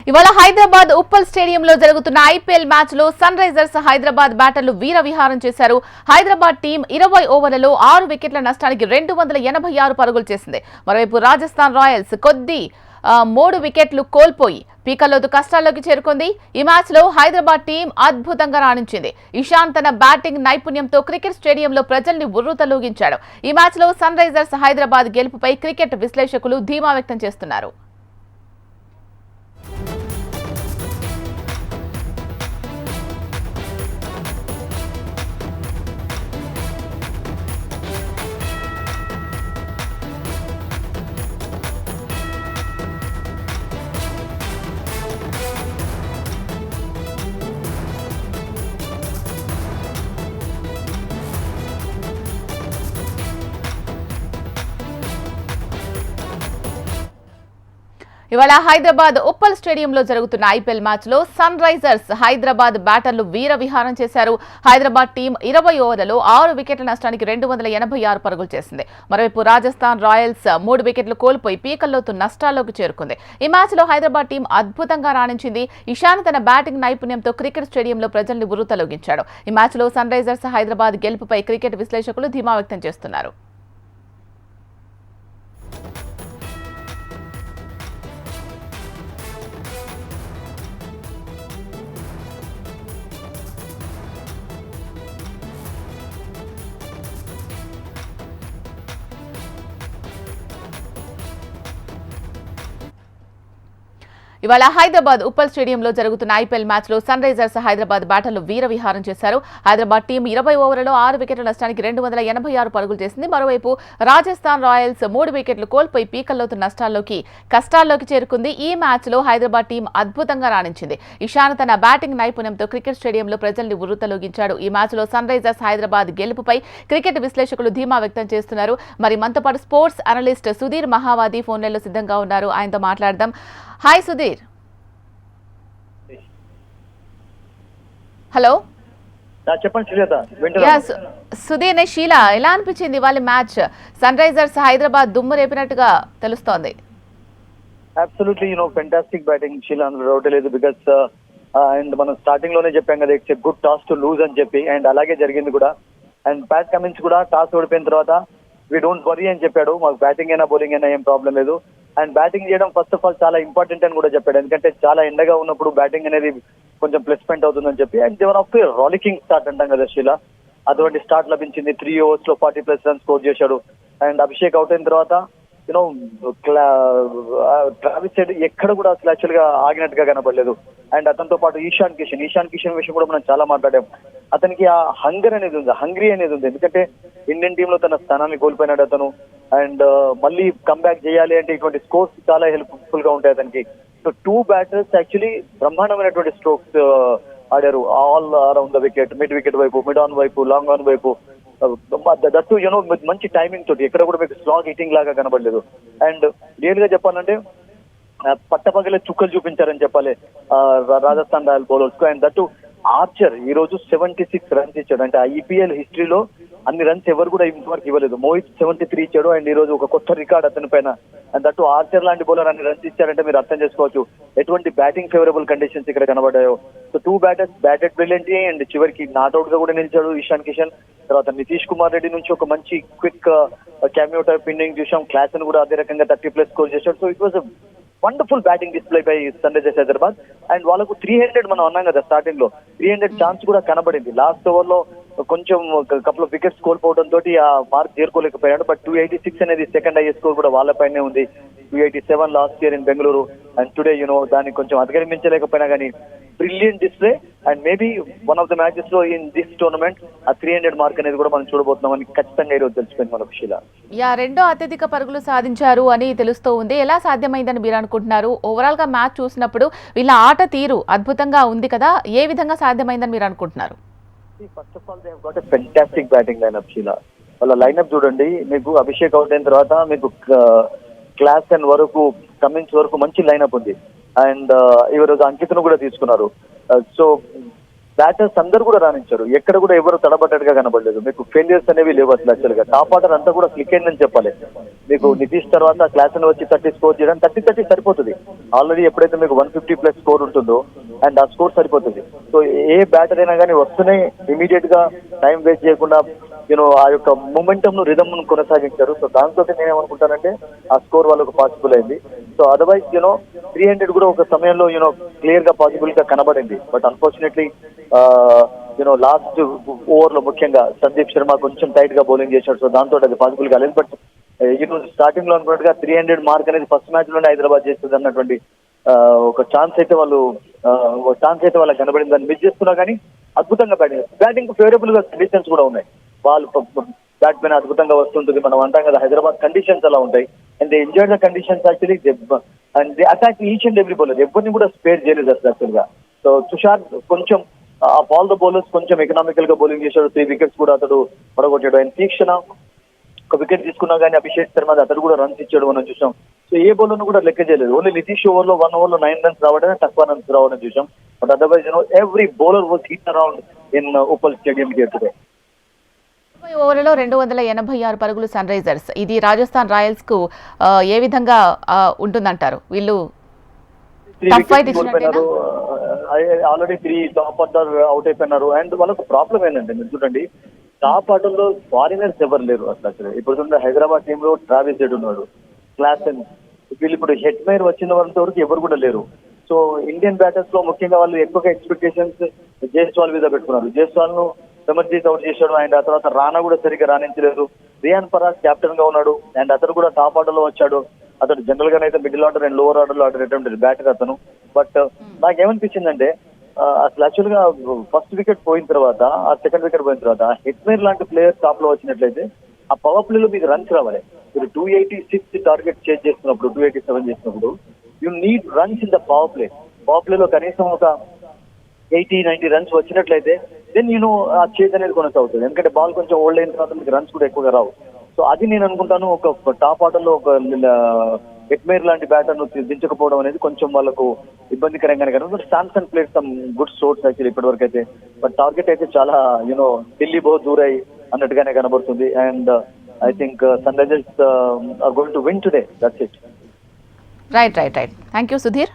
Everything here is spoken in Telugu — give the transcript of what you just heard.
ఇవాళ హైదరాబాద్ ఉప్పల్ స్టేడియంలో జరుగుతున్న ఐపీఎల్ మ్యాచ్ లో సన్ రైజర్స్ హైదరాబాద్ బ్యాటర్లు వీర విహారం చేశారు. హైదరాబాద్ టీం 20 ఓవర్లలో 6 వికెట్ల నష్టానికి 286 పరుగులు చేసింది. మరోవైపు రాజస్థాన్ రాయల్స్ 3 వికెట్లు కోల్పోయి పీకల్లోతు కష్టాల్లోకి చేరుకుంది. ఈ మ్యాచ్ లో హైదరాబాద్ టీం అద్భుతంగా రాణించింది. ఇషాన్ తన బ్యాటింగ్ నైపుణ్యంతో క్రికెట్ స్టేడియంలో ప్రజల్ని ఉర్రూతలూగించాడు. ఈ మ్యాచ్ లో సన్ రైజర్స్ హైదరాబాద్ గెలుపుపై క్రికెట్ విశ్లేషకులు ధీమా వ్యక్తం చేస్తున్నారు. ఇవాళ హైదరాబాద్ ఉప్పల్ స్టేడియంలో జరుగుతున్న ఐపీఎల్ మ్యాచ్ లో సన్ రైజర్స్ హైదరాబాద్ బ్యాటర్లు వీర విహారం చేశారు. హైదరాబాద్ టీం 20 ఓవర్లలో 6 వికెట్ల నష్టానికి 286 పరుగులు చేసింది. మరోవైపు రాజస్థాన్ రాయల్స్ 3 వికెట్లు కోల్పోయి పీకల్లోతు నష్టాల్లోకి చేరుకుంది. ఈ మ్యాచ్ లో హైదరాబాద్ టీం అద్భుతంగా రాణించింది. ఇషాన్ తన బ్యాటింగ్ నైపుణ్యంతో క్రికెట్ స్టేడియంలో ప్రజల్ని ఉర్రూతలూగించాడు. ఈ మ్యాచ్ లో సన్ రైజర్స్ హైదరాబాద్ గెలుపుపై క్రికెట్ విశ్లేషకులు ధీమా వ్యక్తం చేస్తున్నారు. ఇవాళ హైదరాబాద్ ఉప్పల్ స్టేడియంలో జరుగుతున్న ఐపీఎల్ మ్యాచ్ లో సన్ రైజర్స్ హైదరాబాద్ బ్యాటర్లు వీర విహారం చేశారు. హైదరాబాద్ టీం 20 ఓవర్లలో 6 వికెట్ల నష్టానికి 286 పరుగులు చేసింది. మరోవైపు రాజస్థాన్ రాయల్స్ 3 వికెట్లు కోల్పోయి పీకల్లోతు కష్టాల్లోకి చేరుకుంది. ఈ మ్యాచ్ లో హైదరాబాద్ టీం అద్భుతంగా రాణించింది. ఇషాన్ తన బ్యాటింగ్ నైపుణ్యంతో క్రికెట్ స్టేడియంలో ప్రజల్ని ఉర్రూతలూగించాడు. ఈ మ్యాచ్ లో సన్ రైజర్స్ హైదరాబాద్ గెలుపుపై క్రికెట్ విశ్లేషకులు ధీమా వ్యక్తం చేస్తున్నారు. మరి మనతో పాటు sports analyst Sudheer Mahavadi phone లైన్లో సిద్ధంగా ఉన్నారు. ఆయనతో మాట్లాడదాం. హాయ్ సుధీర్. హలో చెప్పండి సుధీర్. షీలా, ఎలా అనిపించింది వాళ్ళ మ్యాచ్? సన్ రైజర్స్ హైదరాబాద్ దుమ్ము రేపినట్టుగా తెలుస్తోంది. అబ్సల్యూట్లీ ఫెంటాస్టిక్ బ్యాటింగ్ షీలా, అందులో డౌట్ లేదు. బికాస్ అండ్ మనం స్టార్టింగ్ లోనే చెప్పాం కదా, it's a good toss to lose అని చెప్పి, అండ్ అలాగే జరిగింది కూడా. అండ్ ప్యాట్ కమిన్స్ కూడా టాస్ ఓడిపోయిన తర్వాత వీ డోంట్ వరీ అని చెప్పాడు. మాకు బ్యాటింగ్ అయినా బౌలింగ్ అయినా ఏం ప్రాబ్లం లేదు. అండ్ బ్యాటింగ్ చేయడం ఫస్ట్ ఆఫ్ ఆల్ చాలా ఇంపార్టెంట్ అని కూడా చెప్పాడు. ఎందుకంటే చాలా ఎండగా ఉన్నప్పుడు బ్యాటింగ్ అనేది కొంచెం ప్లస్ పాయింట్ అవుతుందని చెప్పి. అండ్ దేవర్ ఆఫ్ రాలికింగ్ స్టార్ట్ అంటాం కదా షీలా, అటువంటి స్టార్ట్ లభించింది. 3 overs లో 40+ రన్స్ స్కోర్ చేశాడు. అండ్ అభిషేక్ అవుట్ అయిన తర్వాత ట్రావిస్ హెడ్ ఎక్కడ కూడా అసలు యాక్చువల్ గా ఆగినట్టుగా కనపడలేదు. అండ్ అతనితో పాటు ఈశాన్ కిషన్ విషయం కూడా మనం చాలా మాట్లాడాం. అతనికి ఆ హంగరీ అనేది ఉంది. ఎందుకంటే ఇండియన్ టీమ్ లో తన స్థానాన్ని కోల్పోయినాడు అతను. అండ్ మళ్ళీ కంబ్యాక్ చేయాలి అంటే ఇటువంటి స్కోర్స్ చాలా హెల్ప్ఫుల్ గా ఉంటాయి అతనికి. సో 2 బ్యాటర్స్ యాక్చువల్లీ బ్రహ్మాండమైనటువంటి స్ట్రోక్స్ ఆడారు. All around the wicket, mid wicket వైపు, మిడ్ ఆన్ వైపు, లాంగ్ ఆన్ వైపు. దట్టు మంచి టైమింగ్ తోటి ఎక్కడ కూడా మీకు స్లాగ్ హిట్టింగ్ లాగా కనబడలేదు. అండ్ రియల్ గా చెప్పాలంటే పట్టపగలే చుక్కలు చూపించారని చెప్పాలి రాజస్థాన్ రాయల్ బౌలర్స్ కు. అండ్ దట్టు ఆర్చర్ ఈ రోజు 76 రన్స్ ఇచ్చాడు. అంటే ఐపీఎల్ హిస్టరీలో అన్ని రన్స్ ఎవరు కూడా ఇంతవరకు ఇవ్వలేదు. మోహిత్ 73 ఇచ్చాడు. అండ్ ఈ రోజు ఒక కొత్త రికార్డ్ అతని పైన. అండ్ దట్టు ఆర్చర్ లాంటి బౌలర్ అన్ని రన్స్ ఇచ్చారంటే మీరు అర్థం చేసుకోవచ్చు ఎటువంటి బ్యాటింగ్ ఫేవరబుల్ కండిషన్స్ ఇక్కడ కనబడ్డాయో. So 2 batters batted brilliantly. And చివరికి నాట్అవుట్ గా కూడా నిలిచాడు ఇషాన్ కిషన్. తర్వాత నితీష్ కుమార్ రెడ్డి నుంచి ఒక మంచి క్విక్ క్యామియో టైప్ ఇన్నింగ్ చూసాం. క్లాస్ ను కూడా అదే రకంగా 30+ స్కోర్ చేశాడు. So it was wonderful batting display by Sunrisers Hyderabad. And వాళ్ళకు 300 మనం అన్నాం కదా స్టార్టింగ్ లో, 300 ఛాన్స్ కూడా కనబడింది. లాస్ట్ ఓవర్ లో కొంచెం కపుల్ ఆఫ్ వికెట్స్ కోల్పోవడం తోటి ఆ మార్క్ చేరుకోలేకపోయాడు. బట్ 286 అనేది సెకండ్ హైయెస్ట్ స్కోర్ కూడా వాళ్ళపైనే ఉంది. 287 last year in Bengaluru. And today దాన్ని కొంచెం అధిగమించలేకపోయినా కానీ brilliant display. And maybe one of the matches లో ఇన్ దిస్ టోర్నమెంట్ ఆ 300 మార్క్ అనేది కూడా మనం చూడబోతున్నామని ఖచ్చితంగా ఈరోజు తెలిసిపోయింది మనకు షీలా. రెండో అత్యధిక పరుగులు సాధించారు అని తెలుస్తూ ఉంది. ఎలా సాధ్యమైందని మీరు అనుకుంటున్నారు? ఓవరాల్ గా మ్యాచ్ చూసినప్పుడు వీళ్ళ ఆట తీరు అద్భుతంగా ఉంది కదా, ఏ విధంగా సాధ్యమైందని మీరు అనుకుంటున్నారు? First of all they have got a fantastic batting lineup Sheela. వాళ్ళ లైనప్ చూడండి, మీకు అభిషేక్ అవుట్ అయిన తర్వాత మీకు క్లాస్ అండ్ వరకు, కమిన్స్ వరకు మంచి లైనప్ ఉంది. అండ్ ఈ రోజు అంకిత్ను కూడా తీసుకున్నారు. సో బ్యాటర్స్ అందరూ కూడా రాణించారు. ఎక్కడ కూడా ఎవరు తడబడ్డట్టుగా కనబడలేదు. మీకు ఫెయిలియర్స్ అనేవి లేవు అసలు యాక్చువల్ గా. టాప్ ఆర్డర్ అంతా కూడా క్లిక్ అయిందని చెప్పాలి. మీకు నితీష్ తర్వాత క్లాస్ వచ్చి 30 స్కోర్ చేయడం 30 సరిపోతుంది. ఆల్రెడీ ఎప్పుడైతే మీకు 150+ స్కోర్ ఉంటుందో అండ్ ఆ స్కోర్ సరిపోతుంది. సో ఏ బ్యాటర్ అయినా కానీ వస్తూనే ఇమీడియట్ గా టైం వేస్ట్ చేయకుండా ఆ యొక్క మొమెంటమ్ ను రిథమ్ ను కొనసాగించారు. సో దాంతో నేనేమనుకుంటానంటే ఆ స్కోర్ వాళ్ళకు పాసిబుల్ అయింది. సో అదర్వైజ్ 300 కూడా ఒక సమయంలో క్లియర్ గా పాసిబుల్ గా కనబడింది. బట్ అన్ఫార్చునేట్లీ లాస్ట్ ఓవర్ లో ముఖ్యంగా సందీప్ శర్మ కొంచెం టైట్ గా బౌలింగ్ చేశాడు. సో దాంతో అది పాసిబుల్ కాలేదు. బట్ స్టార్టింగ్ లో అనుకున్నట్టుగా 300 మార్క్ అనేది ఫస్ట్ మ్యాచ్ లోనే హైదరాబాద్ చేస్తుంది అన్నటువంటి ఒక ఛాన్స్ అయితే వాళ్ళకి కనబడింది. దాన్ని మిస్ చేస్తున్నా కానీ అద్భుతంగా బ్యాటింగ్ ఫేవరబుల్ గా కండిషన్స్ కూడా ఉన్నాయి. వాళ్ళు బ్యాట్మెన్ అద్భుతంగా వస్తుంటుంది. మనం అంటాం కదా హైదరాబాద్ కండిషన్స్ అలా ఉంటాయి. And they enjoy the conditions actually. And they attack each and every bowler. ఎవరిని కూడా స్పేర్ చేయలేదు అసలు యాక్చువల్ గా. సో తుషార్ కొంచెం ఆఫ్ ఆల్ ద బౌలర్స్ కొంచెం ఎకనామికల్ గా బౌలింగ్ చేశాడు. 3 వికెట్స్ కూడా అతడు పడగొట్టాడు. అండ్ తీక్షణ ఒక వికెట్ తీసుకున్నా కానీ అభిషేక్ శర్మ అతడు కూడా రన్స్ ఇచ్చాడు మనం చూసాం. సో ఏ బౌలర్ కూడా లెక్క చేయలేదు. ఓన్లీ నితీష్ ఓవర్ లో 1 ఓవర్ లో 9 రన్స్ రావడమే తక్కువ రన్స్ రావడం చూసాం. But otherwise every bowler was hit around in Uppal stadium here today. ఓవర్లలో 286 పరుగులు సన్ రైజర్స్. ఇది రాజస్థాన్ రాయల్స్ కు ఏ విధంగా ఉంటుందంటారు? వీళ్ళు ఆల్రెడీ 3 టాప్ ఆర్డర్ అవుట్ అయిపోయినారు. అండ్ వాళ్ళకు ప్రాబ్లం ఏంటంటే మీరు చూడండి, టాప్ ఆర్డర్ లో ఫారినర్స్ ఎవరు లేరు అసలు. ఇప్పుడు హైదరాబాద్ టీమ్ లో ట్రావిస్ హెడ్ ఉన్నాడు, క్లాసెన్. వీళ్ళు ఇప్పుడు హెట్మైర్ వచ్చిన వరకు ఎవరు కూడా లేరు. సో ఇండియన్ బ్యాటర్స్ లో ముఖ్యంగా వాళ్ళు ఎక్కువగా ఎక్స్పెక్టేషన్స్ జైస్వాల్ మీద పెట్టుకున్నారు. జైస్వాల్ ను సమర్జీత్ అవుట్ చేశాడు. అండ్ ఆ తర్వాత రానా కూడా సరిగ్గా రాణించలేదు. రియాన్ పరాగ్ కెప్టెన్ గా ఉన్నాడు. అండ్ అతను కూడా టాప్ ఆర్డర్ లో వచ్చాడు. అతను జనరల్ గా అయితే middle order and lower order లో ఆడేటువంటి బ్యాటర్ అతను. బట్ నాకేమనిపించిందంటే అసలు యాక్చువల్ గా ఫస్ట్ వికెట్ పోయిన తర్వాత ఆ సెకండ్ వికెట్ పోయిన తర్వాత హెట్మేర్ లాంటి ప్లేయర్ టాప్ లో వచ్చినట్లయితే ఆ పవర్ ప్లే లో మీకు రన్స్ రావాలి. మీరు 286 టార్గెట్ చేంజ్ చేస్తున్నప్పుడు 287 చేసినప్పుడు you need runs in the power play. Power play లో కనీసం ఒక 80-90 రన్స్ వచ్చినట్లయితే దెన్ ఆ చేజ్ అనేది కొనసాగుతుంది. ఎందుకంటే బాల్ కొంచెం ఓల్డ్ అయిన తర్వాత మీకు రన్స్ కూడా ఎక్కువగా రావు. సో అది నేను అనుకుంటాను ఒక టాప్ ఆర్డర్ లో ఒక హెట్మేర్ లాంటి బ్యాటర్ ను దించకపోవడం అనేది కొంచెం వాళ్ళకు ఇబ్బందికరంగానే కనుక Samsung plate some good strokes actually ఇప్పటి వరకు అయితే. బట్ టార్గెట్ అయితే చాలా ఢిల్లీ బహుత్ దూరై అన్నట్టుగానే కనబడుతుంది. And I think Sunrisers are going to win today. That's it. Right. Thank you Sudheer.